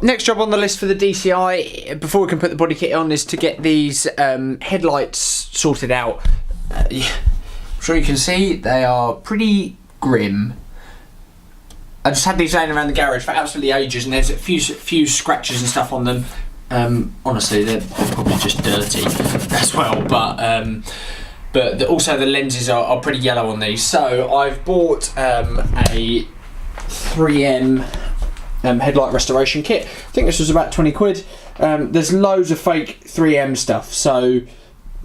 Next job on the list for the DCI, before we can put the body kit on, is to get these headlights sorted out. I'm sure you can see they are pretty grim. I just had these laying around the garage for absolutely ages, and there's a few scratches and stuff on them. Honestly, they're probably just dirty as well, but also the lenses are pretty yellow on these. So I've bought a 3M Headlight Restoration Kit. I think this was about 20 quid. There's loads of fake 3M stuff, so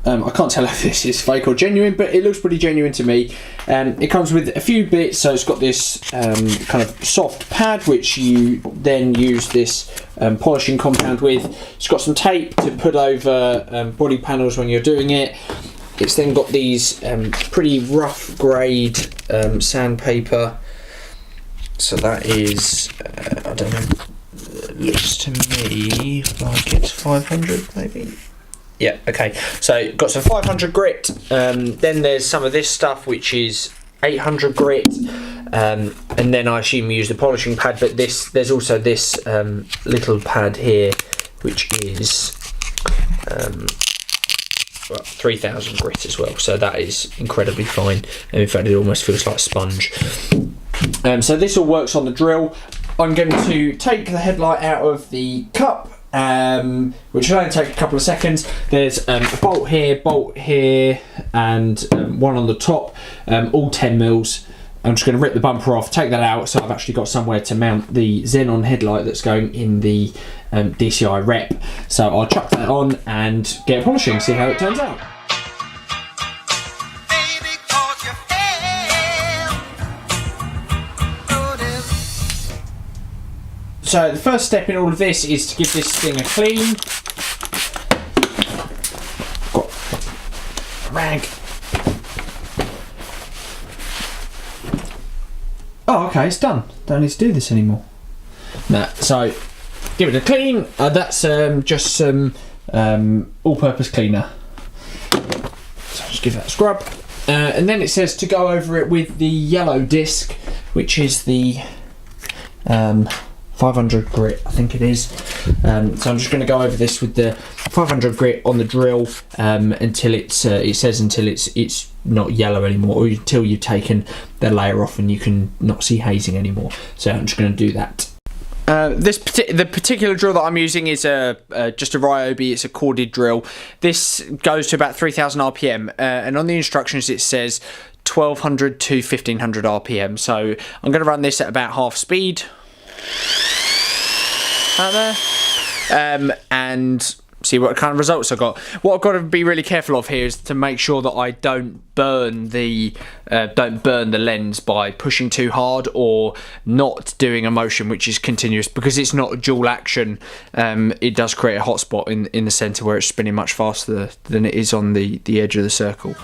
I can't tell if this is fake or genuine, but it looks pretty genuine to me. It comes with a few bits, so it's got this kind of soft pad which you then use this polishing compound with. It's got some tape to put over body panels when you're doing it. It's then got these pretty rough grade sandpaper. So that is, I don't know, it looks to me like it's 500 maybe. Yeah, okay, so got some 500 grit, then there's some of this stuff which is 800 grit, and then I assume you use the polishing pad, but there's also this little pad here which is 3000 grit as well, so that is incredibly fine, and in fact it almost feels like sponge. So this all works on the drill. I'm going to take the headlight out of the cup, which will only take a couple of seconds. There's a bolt here, and one on the top, all 10 mils. I'm just going to rip the bumper off, take that out, so I've actually got somewhere to mount the xenon headlight that's going in the DCI rep. So I'll chuck that on and get polishing, see how it turns out. So the first step in all of this is to give this thing a clean. Got a rag. Oh, okay, it's done. Don't need to do this anymore. No, so give it a clean. That's just some all-purpose cleaner. So just give that a scrub. And then it says to go over it with the yellow disc, which is the 500 grit, I think it is. So I'm just going to go over this with the 500 grit on the drill until it says until it's not yellow anymore, or until you've taken the layer off and you can not see hazing anymore. So I'm just going to do that. The particular drill that I'm using is just a Ryobi. It's a corded drill. This goes to about 3000 RPM, and on the instructions it says 1200 to 1500 RPM. So I'm going to run this at about half speed. Out there, and see what kind of results I got. What I've got to be really careful of here is to make sure that I don't burn the lens by pushing too hard or not doing a motion which is continuous, because it's not a dual action. It does create a hot spot in the centre where it's spinning much faster than it is on the edge of the circle.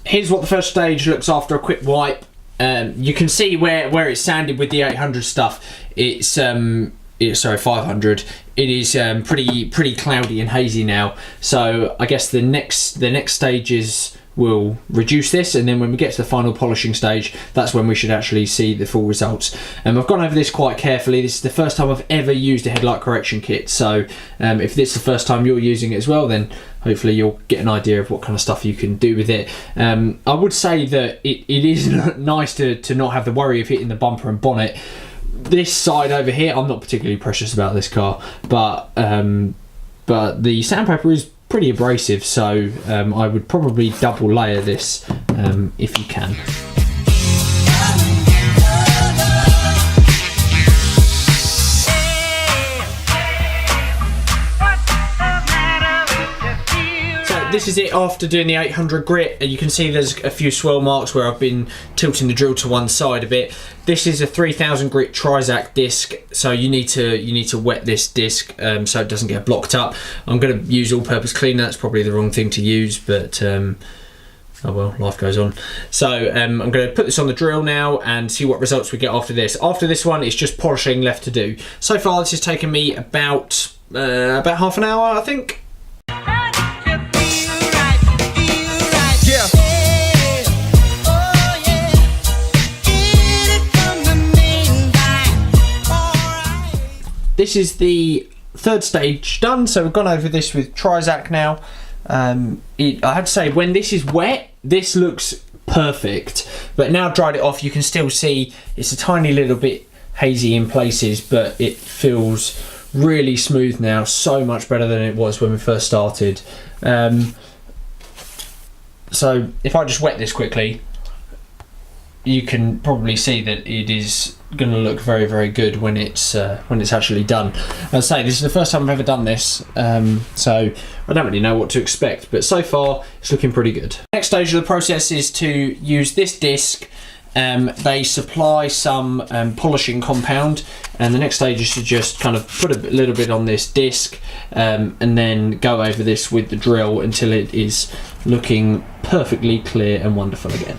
Here's what the first stage looks after a quick wipe. You can see where it's sanded with the 800 stuff. It's 500. It is pretty cloudy and hazy now. So I guess the next stages will reduce this, and then when we get to the final polishing stage, that's when we should actually see the full results. I've gone over this quite carefully. This is the first time I've ever used a headlight correction kit, so if this is the first time you're using it as well, then hopefully you'll get an idea of what kind of stuff you can do with it. I would say that it is nice to not have the worry of hitting the bumper and bonnet. This side over here, I'm not particularly precious about this car, but the sandpaper is pretty abrasive, so I would probably double layer this if you can. This is it after doing the 800 grit. You can see there's a few swirl marks where I've been tilting the drill to one side a bit. This is a 3000 grit Trizac disc, so you need to wet this disc so it doesn't get blocked up. I'm going to use all-purpose cleaner. That's probably the wrong thing to use, but Oh well, life goes on. So I'm going to put this on the drill now and see what results we get after this. After this one, it's just polishing left to do. So far, this has taken me about half an hour, I think. This is the third stage done, so we've gone over this with Trizac now. I have to say, when this is wet, this looks perfect, but now I've dried it off, you can still see it's a tiny little bit hazy in places, but it feels really smooth now, so much better than it was when we first started. So if I just wet this quickly, you can probably see that it is going to look very, very good when it's actually done. As I say, this is the first time I've ever done this, so I don't really know what to expect, but so far it's looking pretty good. Next stage of the process is to use this disc. They supply some polishing compound, and the next stage is to just kind of put a little bit on this disc and then go over this with the drill until it is looking perfectly clear and wonderful again.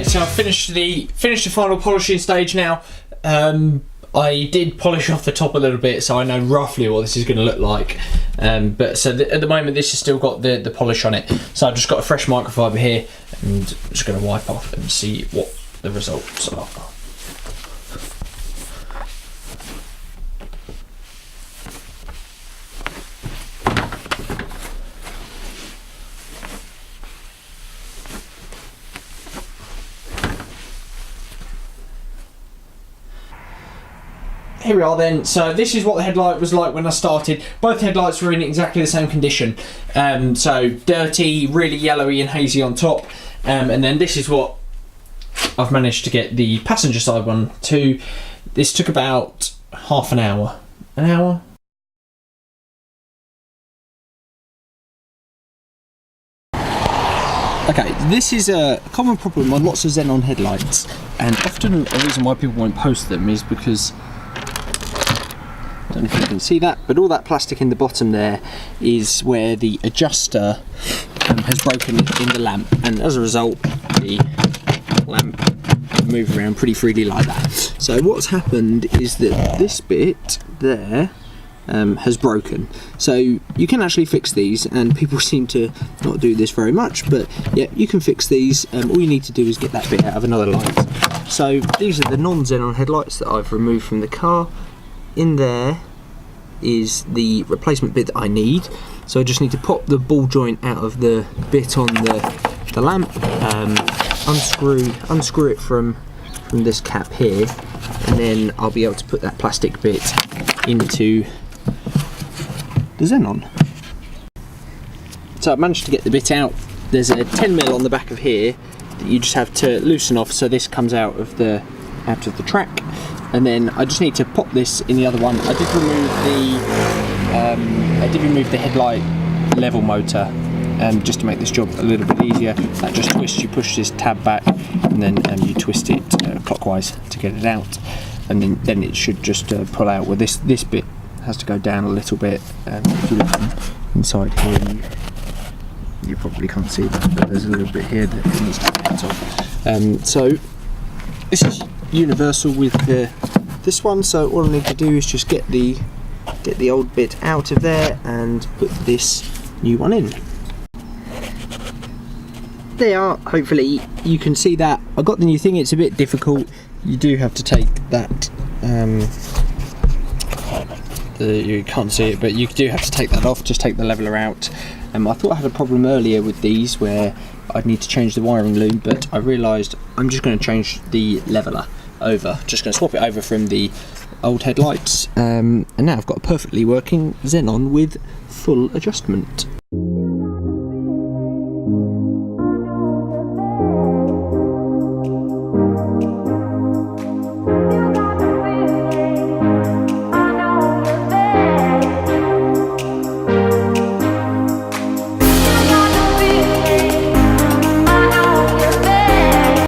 So I've finished the final polishing stage now. I did polish off the top a little bit, so I know roughly what this is going to look like. But so at the moment, this has still got the polish on it. So I've just got a fresh microfiber here, and I'm just going to wipe off and see what the results are. Here we are then. So this is what the headlight was like when I started. Both headlights were in exactly the same condition. So dirty, really yellowy and hazy on top. And then this is what I've managed to get the passenger side one to. This took about half an hour. An hour? Okay, this is a common problem on lots of xenon headlights, and often a reason why people won't post them is because, I don't know if you can see that, but all that plastic in the bottom there is where the adjuster has broken in the lamp, and as a result the lamp can move around pretty freely like that. So what's happened is that this bit there has broken. So you can actually fix these, and people seem to not do this very much, but yeah, you can fix these. All you need to do is get that bit out of another light. So these are the non-xenon headlights that I've removed from the car. In there is the replacement bit that I need, so I just need to pop the ball joint out of the bit on the lamp, unscrew it from this cap here, and then I'll be able to put that plastic bit into the xenon. So I've managed to get the bit out. There's a 10mm on the back of here that you just have to loosen off, so this comes out of the track. And then I just need to pop this in the other one. I did remove the headlight level motor just to make this job a little bit easier. That just twists, you push this tab back, and then you twist it clockwise to get it out, and then it should just pull out. Well, this bit has to go down a little bit, and if you look inside here, you probably can't see that, but there's a little bit here that needs to be out of. So this is universal with this one, so all I need to do is just get the old bit out of there and put this new one in. There you are. Hopefully you can see that. I got the new thing. It's a bit difficult. You do have to take that you can't see it, but you do have to take that off. Just take the leveler out. I thought I had a problem earlier with these where I'd need to change the wiring loom, but I realised I'm just going to change the leveler over. Just going to swap it over from the old headlights, and now I've got a perfectly working xenon with full adjustment.